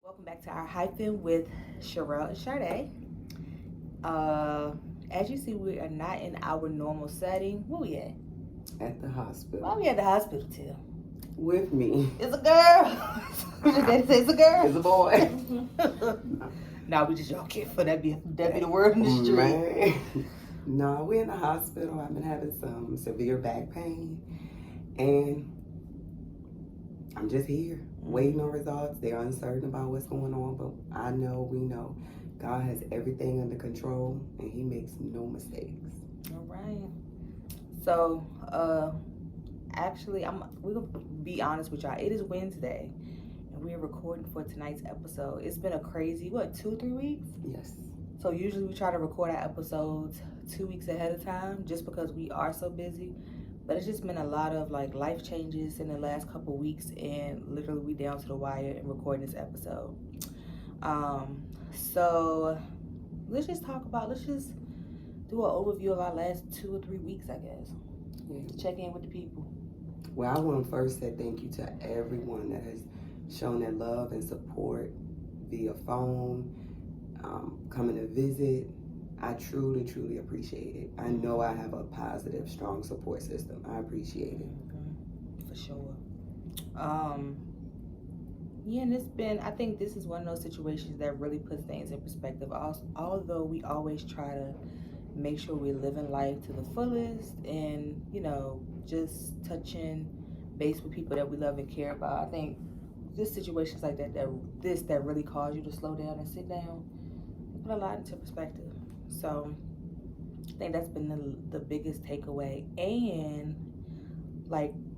Welcome back to our Hyphen with Sherelle and Sade. As you see, we are not in our normal setting. Where we at? At the hospital. Why we at the hospital till? With me. It's a girl. It's a girl. It's a boy. Nah, we just joking. For that be the word in the street. Man. No, we're in the hospital. I've been having some severe back pain. And I'm just here, waiting on results. They're uncertain about what's going on, but we know God has everything under control and he makes no mistakes. All right. So, actually, we're gonna be honest with y'all. It is Wednesday, and we are recording for tonight's episode. It's been a crazy 2-3 weeks. Yes. So usually we try to record our episodes 2 weeks ahead of time, just because we are so busy. But it's just been a lot of life changes in the last couple weeks, and literally we down to the wire and recording this episode. So let's just do an overview of our last 2 or 3 weeks, I guess. Yeah. Check in with the people. Well, I want to first say thank you to everyone that has shown their love and support via phone, coming to visit. I truly, truly appreciate it. I know I have a positive, strong support system. I appreciate it. Mm-hmm. For sure. Yeah, and I think this is one of those situations that really puts things in perspective. Although we always try to make sure we're living life to the fullest and, just touching base with people that we love and care about. I think just situations like that really cause you to slow down and sit down, put a lot into perspective. So I think that's been the biggest takeaway, and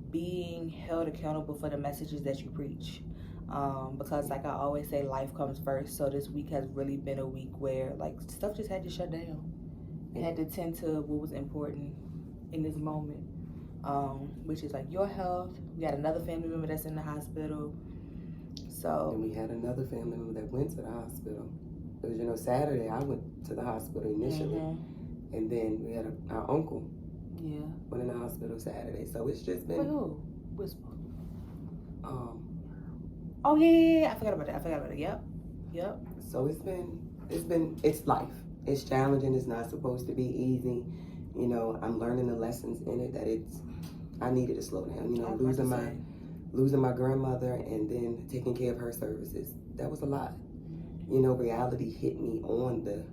being held accountable for the messages that you preach. Because I always say, life comes first. So this week has really been a week where stuff just had to shut down. It had to tend to what was important in this moment, which is your health. We got another family member that's in the hospital. So And we had another family member that went to the hospital. Because, Saturday I went to the hospital initially. Mm-hmm. And then we had our uncle. Yeah. Went in the hospital Saturday. So it's just been... Wait, who? Whisper. Oh, yeah. I forgot about it. Yep. So it's life. It's challenging. It's not supposed to be easy. I'm learning the lessons in it that I needed to slow down. Losing my grandmother and then taking care of her services. That was a lot. Reality hit me on the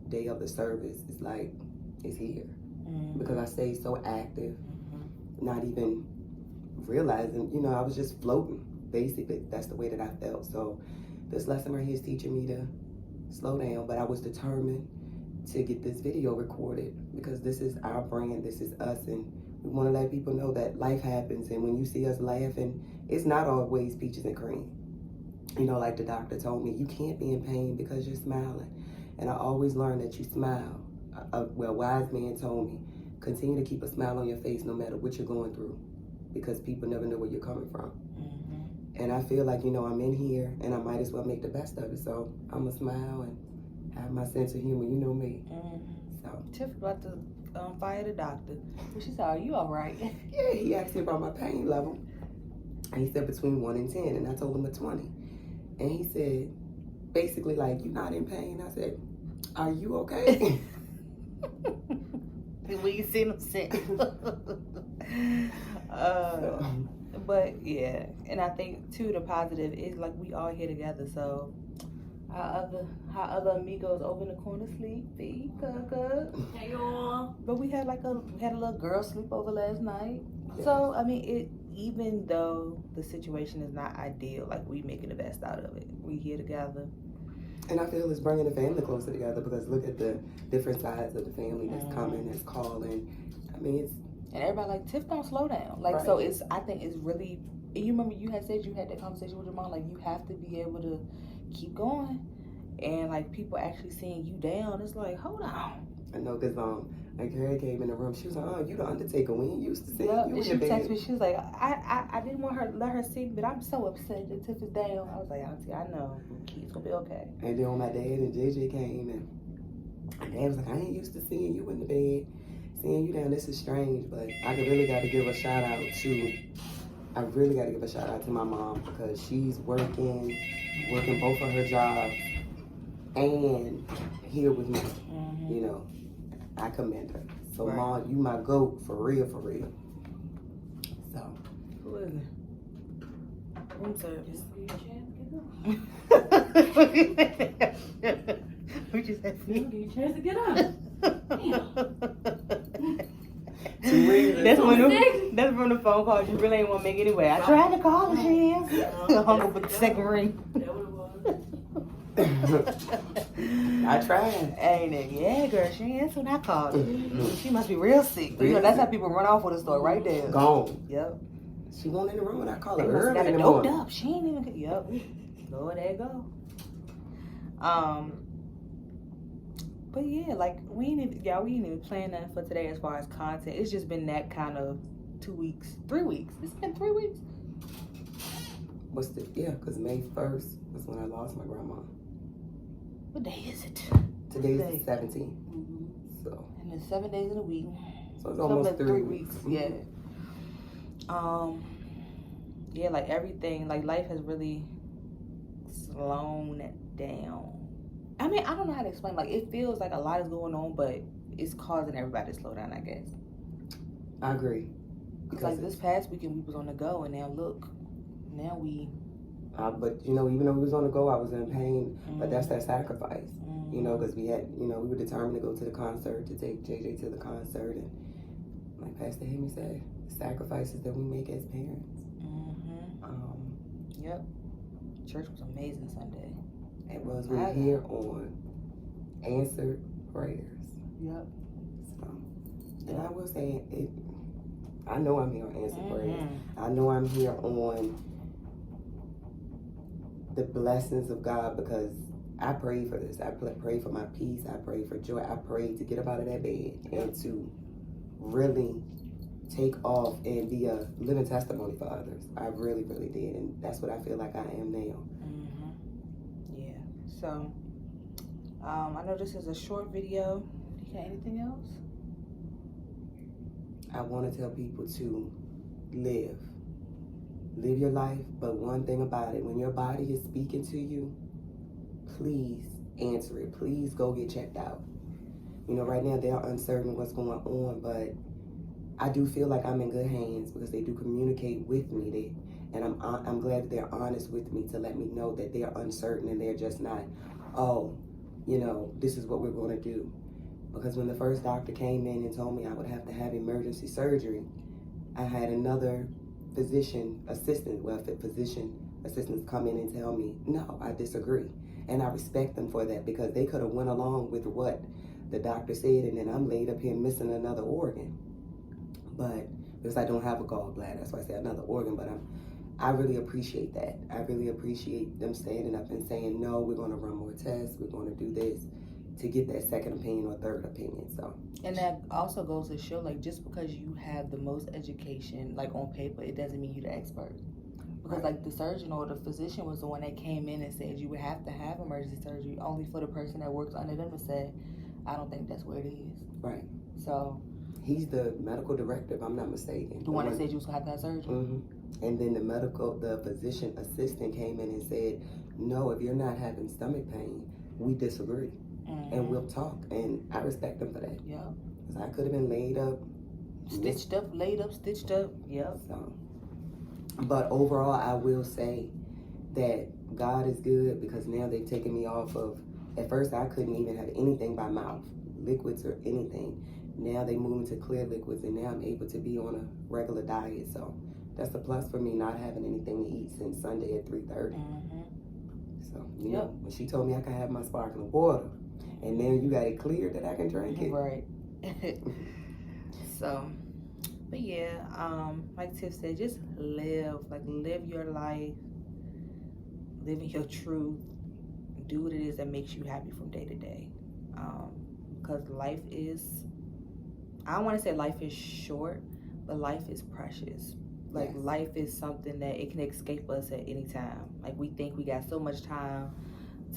day of the service. It's here. Mm-hmm. Because I stayed so active, not even realizing, I was just floating. Basically, that's the way that I felt. So this lesson right here is teaching me to slow down, but I was determined to get this video recorded because this is our brand, this is us, and we want to let people know that life happens, and when you see us laughing, it's not always peaches and cream. Like the doctor told me, you can't be in pain because you're smiling. And I always learn that you smile. A wise man told me, continue to keep a smile on your face no matter what you're going through, because people never know where you're coming from. Mm-hmm. And I feel like, I'm in here and I might as well make the best of it. So I'm going to smile and have my sense of humor. You know me. Mm-hmm. So Tiff about to fire the doctor. She said, are you all right? Yeah, he asked me about my pain level. And he said between 1 and 10. And I told him a 20. And he said, basically, you're not in pain. I said, are you okay? When you see him sick. But yeah, and I think too the positive is we all here together. So our other amigos over in the corner sleepy. Hey y'all. But we had a little girl sleepover last night. Yeah. So I mean, even though the situation is not ideal, we making the best out of it. We here together. And I feel it's bringing the family closer together because look at the different sides of the family that's coming, that's calling. I mean, it's... And everybody Tiff, don't slow down. Right. So I think it's really... And you remember you had said you had that conversation with your mom, you have to be able to keep going. And people actually seeing you down, it's hold on. I know, because a girl came in the room, she was like, oh, you the Undertaker, we ain't used to see you in the she bed. texted me, she was like, I didn't want her let her see me, but I'm so upset that Tiff is down. I was like, Auntie, I know, it's gonna be okay. And then when my dad and JJ came, and my dad was like, I ain't used to seeing you in the bed, seeing you down, this is strange, but I really got to give a shout out to I really got to give a shout out to my mom because she's working both of her jobs and here with me. Mm-hmm. You know, I commend her. So, Right. Mom, you my GOAT for real, for real. So, Who is it? Room service. We just had Give you a chance to get up. That's from the phone calls you really ain't want to make anyway. I tried to call her, she hung up with the second ring. That what it was. I tried. Ain't it? Yeah, girl, she ain't answer when I called her. She must be real sick. You know, that's how people run off with a story right there. Gone. Yep. She won't in the room when I call They her must early got in her the doped morning. up. She ain't even. Yep. Lord, there you go. But yeah, like we ain't even playing nothing for today as far as content. It's just been that kind of 2 weeks, 3 weeks. It's been 3 weeks. Because May 1st was when I lost my grandma. What day is it? Today's the 17th. Mm-hmm. So. And it's 7 days in a week. So it's almost 3 weeks. Yeah. Yeah, like everything, like life has really slowed down. I mean, I don't know how to explain. Like, it feels like a lot is going on, but it's causing everybody to slow down, I guess. I agree. Because like this past weekend, we was on the go, and now look, now we. But you know, even though we was on the go, I was in pain. Mm-hmm. But that's that sacrifice. Mm-hmm. You know, because we were determined to go to the concert, to take JJ to the concert, and like Pastor Hemi said, the sacrifices that we make as parents. Mm-hmm. Yep. Church was amazing Sunday. It was. We're here on answered prayers. Yep. So, and I will say it. I know I'm here on answered prayers. I know I'm here on the blessings of God because I prayed for this. I prayed for my peace. I prayed for joy. I prayed to get up out of that bed and to really take off and be a living testimony for others. I really, really did. And that's what I feel like I am now. Mm-hmm. Yeah. So, I know this is a short video. You got anything else? I want to tell people to live your life, but one thing about it, when your body is speaking to you, please answer it. Please go get checked out. You know, right now they're uncertain what's going on, but I do feel like I'm in good hands because they do communicate with me. And I'm glad that they're honest with me to let me know that they're uncertain and they're just not, this is what we're going to do. Because when the first doctor came in and told me I would have to have emergency surgery, I had another physician assistants come in and tell me, no, I disagree. And I respect them for that because they could have went along with what the doctor said, and then I'm laid up here missing another organ. But because I don't have a gallbladder, that's why I say another organ, but I really appreciate that. I really appreciate them standing up and saying, no, we're going to run more tests, we're going to do this, to get that second opinion or third opinion. So, and that also goes to show, like, just because you have the most education, like on paper, it doesn't mean you're the expert. Because like the surgeon or the physician was the one that came in and said you would have to have emergency surgery, only for the person that works under them to say, I don't think that's what it is. Right. So he's the medical director, if I'm not mistaken. The one that said you was gonna have to have surgery. Mm-hmm. And then the physician assistant came in and said, no, if you're not having stomach pain, we disagree. Mm-hmm. And we'll talk. And I respect them for that. Yeah. Because I could have been laid up. Stitched up. Yep. So, but overall, I will say that God is good because now they've taken me off of, at first I couldn't even have anything by mouth, liquids or anything. Now they moved into clear liquids and now I'm able to be on a regular diet. So that's a plus for me not having anything to eat since Sunday at 3:30. Mm-hmm. So, you know, when she told me I could have my sparkling water and now you got it cleared that I can drink it. Right. So, but yeah, like Tiff said, just live your life, live in your truth, do what it is that makes you happy from day to day. Because life is, I don't want to say life is short, but life is precious. Like life is something that it can escape us at any time. Like we think we got so much time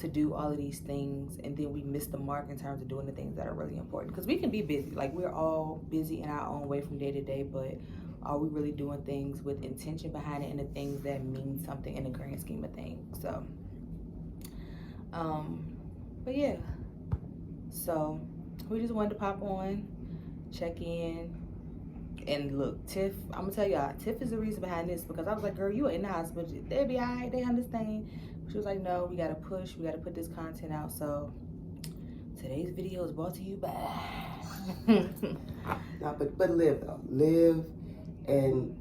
to do all of these things and then we miss the mark in terms of doing the things that are really important. Because we can be busy. Like we're all busy in our own way from day to day, but are we really doing things with intention behind it and the things that mean something in the grand scheme of things. So but yeah, so we just wanted to pop on, check in. And look, Tiff, I'm gonna tell y'all, Tiff is the reason behind this, because I was like, girl, you are in the hospital, they'll be all right, they understand. She was like, no, we gotta push, we gotta put this content out. So today's video is brought to you by No, but live though, live and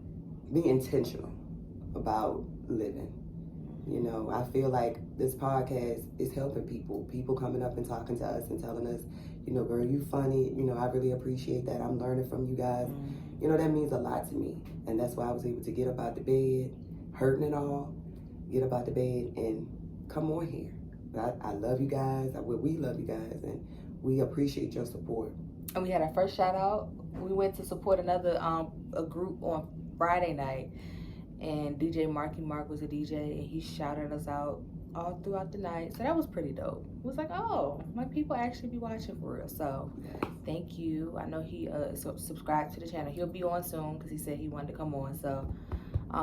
be intentional about living. You know, I feel like this podcast is helping people coming up and talking to us and telling us, you know, girl, you funny, you know, I really appreciate that, I'm learning from you guys. You know, that means a lot to me, and that's why I was able to get up out the bed, hurting and all, get up out the bed and come on here. I love you guys, we love you guys, and we appreciate your support. And we had our first shout out. We went to support another a group on Friday night, and DJ Marky Mark was a DJ, and he shouted us out all throughout the night. So that was pretty dope. It was like, oh, my people actually be watching for real. So thank you. I know he subscribed to the channel. He'll be on soon because he said he wanted to come on. So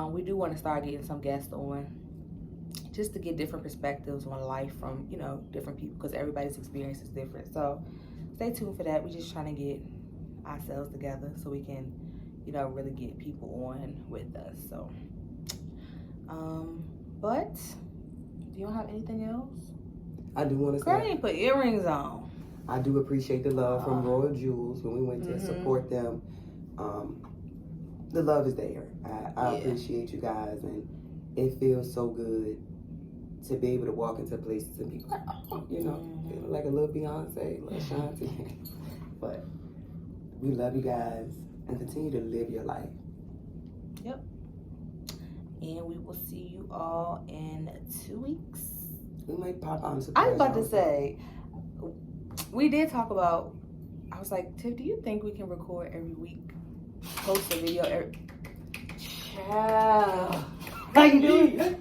we do want to start getting some guests on, just to get different perspectives on life from, you know, different people, because everybody's experience is different. So stay tuned for that. We're just trying to get ourselves together so we can, you know, really get people on with us. So but do you have anything else? I do want to say, Girl, you put earrings on. I do appreciate the love from Royal Jewels when we went to support them. The love is there. I appreciate you guys, and it feels so good to be able to walk into places and people like, oh, you know, feeling like a little Beyonce, a little Shanti. But we love you guys, and continue to live your life. Yep. And we will see you all in 2 weeks. We might pop on. I was about to say, we did talk about, I was like, Tiff, do you think we can record every week? Post a video every... Child. How you doing?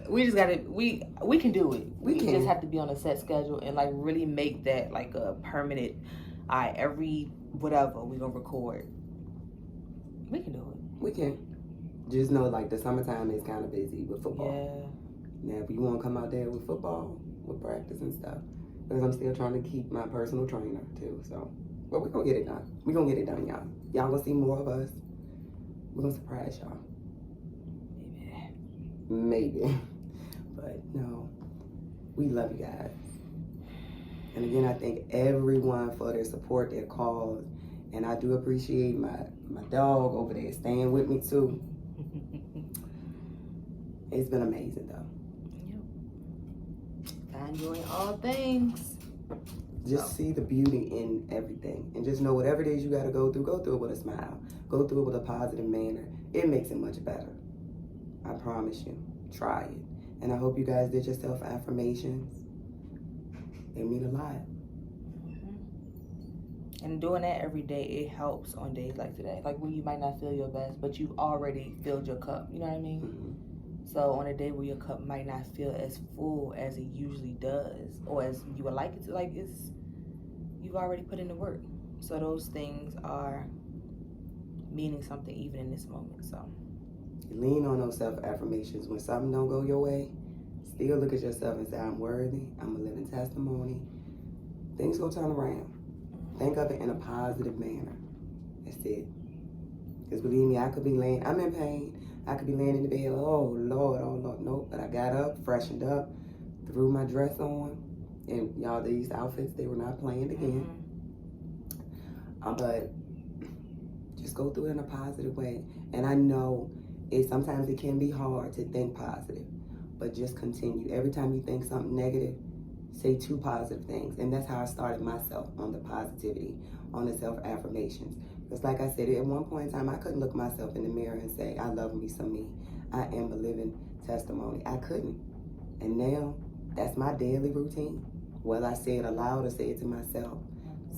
We just gotta, we can do it. We just have to be on a set schedule and like really make that like a permanent, all right, every whatever we gonna record. We can do it. We can. Just know like the summertime is kind of busy with football. Yeah. Now if you want to come out there with football, with practice and stuff, because I'm still trying to keep my personal trainer too. So, but we're gonna get it done. We're gonna get it done, y'all. Y'all gonna see more of us. We're gonna surprise y'all. Maybe. But no, we love you guys. And again, I thank everyone for their support, their calls. And I do appreciate my dog over there staying with me too. It's been amazing though. Yep. Enjoying all things. Just see the beauty in everything. And just know whatever it is you gotta go through it with a smile. Go through it with a positive manner. It makes it much better. I promise you. Try it. And I hope you guys did your self-affirmations. They mean a lot. And doing that every day, it helps on days like today. Like when you might not feel your best, but you've already filled your cup. You know what I mean? So on a day where your cup might not feel as full as it usually does, or as you would like it to, like you've already put in the work. So those things are meaning something even in this moment. So lean on those self-affirmations. When something don't go your way, still look at yourself and say, I'm worthy, I'm a living testimony. Things gonna turn around. Think of it in a positive manner. That's it. Because believe me, I could be laying, I'm in pain. I could be laying in the bed, oh Lord, nope. But I got up, freshened up, threw my dress on. And y'all, these outfits, they were not playing again. But just go through it in a positive way. And I know sometimes it can be hard to think positive, but just continue. Every time you think something negative, say 2 positive things. And that's how I started myself on the positivity, on the self-affirmations. Because like I said, at one point in time, I couldn't look myself in the mirror and say, I love me some me. I am a living testimony. I couldn't. And now, that's my daily routine. Whether I say it aloud or say it to myself.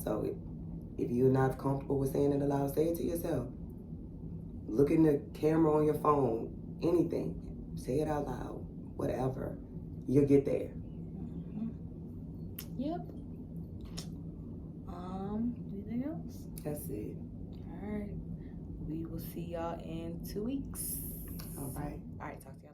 So if you're not comfortable with saying it aloud, say it to yourself. Look in the camera on your phone, anything. Say it out loud, whatever. You'll get there. Yep. That's it. All right. We will see y'all in 2 weeks. All right. All right. Talk to y'all.